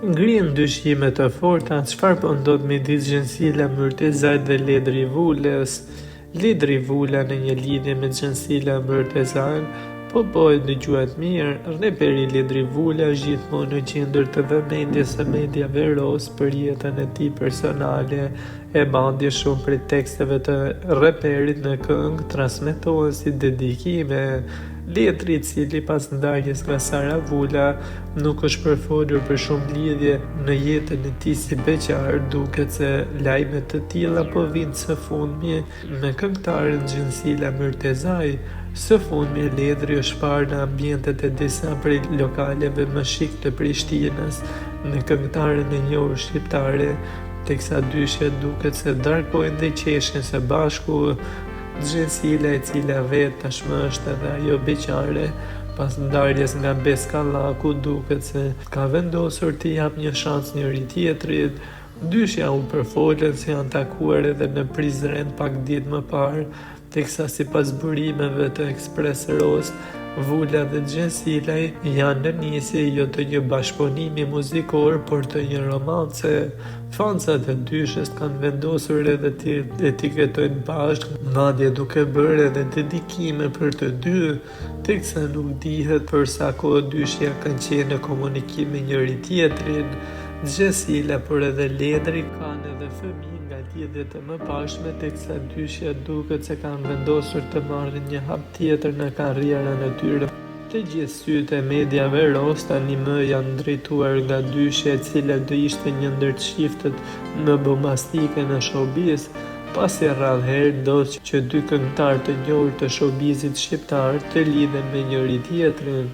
Ngrihen dyshime të forta çfarë po ndodh midis Xhensila Myrtezaj dhe Ledri Vulës. Ledri Vula në një lidhje me Xhensila Myrtezajn po dëgjuar mirë, reperi Ledri Vula gjithmonë në qendër të vëmendjes së mediave ros për jetën e tij personale, e madje shumë prej teksteve të reperit në këngë transmetohen si dedikime. Letri, i cili pas ndarjes nga Sara Vula nuk është përfolur për shumë lidhje në jetën e tij si beqar, duket se lajme të tilla po vinë së fundmi me këngëtaren Xhensila Myrtezaj. Së fundmi Ledri është parë në ambientet e disa prej lokaleve më shik të Prishtinës me këngëtaren e njohur shqiptare, teksa dyshjet duket se darkojnë dhe qeshin së bashku. Xhensila, e cila vetë tashmë është edhe ajo beqare, pas ndarjes nga Beskallaku duket se ka vendosur të jap një shans njëri tjetrit. Dyshja u përfolën se janë takuar edhe në Prizren pak ditë më parë, teksa sipas burimeve të Ekspres Rost, Vula dhe Xhensila janë në nisje jo të një bashkëpunimi muzikor, por të një romance. Fansat e dyshës kanë vendosur edhe të etiketojnë bashkë, madje duke bërë edhe dedikime për të dy, teksa nuk dihet për sa kohë dyshja kanë qenë në komunikim me njëri tjetrin. Xhensila, por edhe Ledri kanë edhe fëmijë nga lidhjet e mëparshme, teksa dyshja duket se kanë vendosur të marrin një hap tjetër në karrierën e tyre. Të gjithë sytë e mediave ros tani më janë drejtuar nga dyshja, e cila do ishte një ndër çiftet më bombastike në showbiz, pasi rrallëherë ndodh që dy këngëtarë të njohur të showbizit shqiptar të lidhen me njëri tjetrin.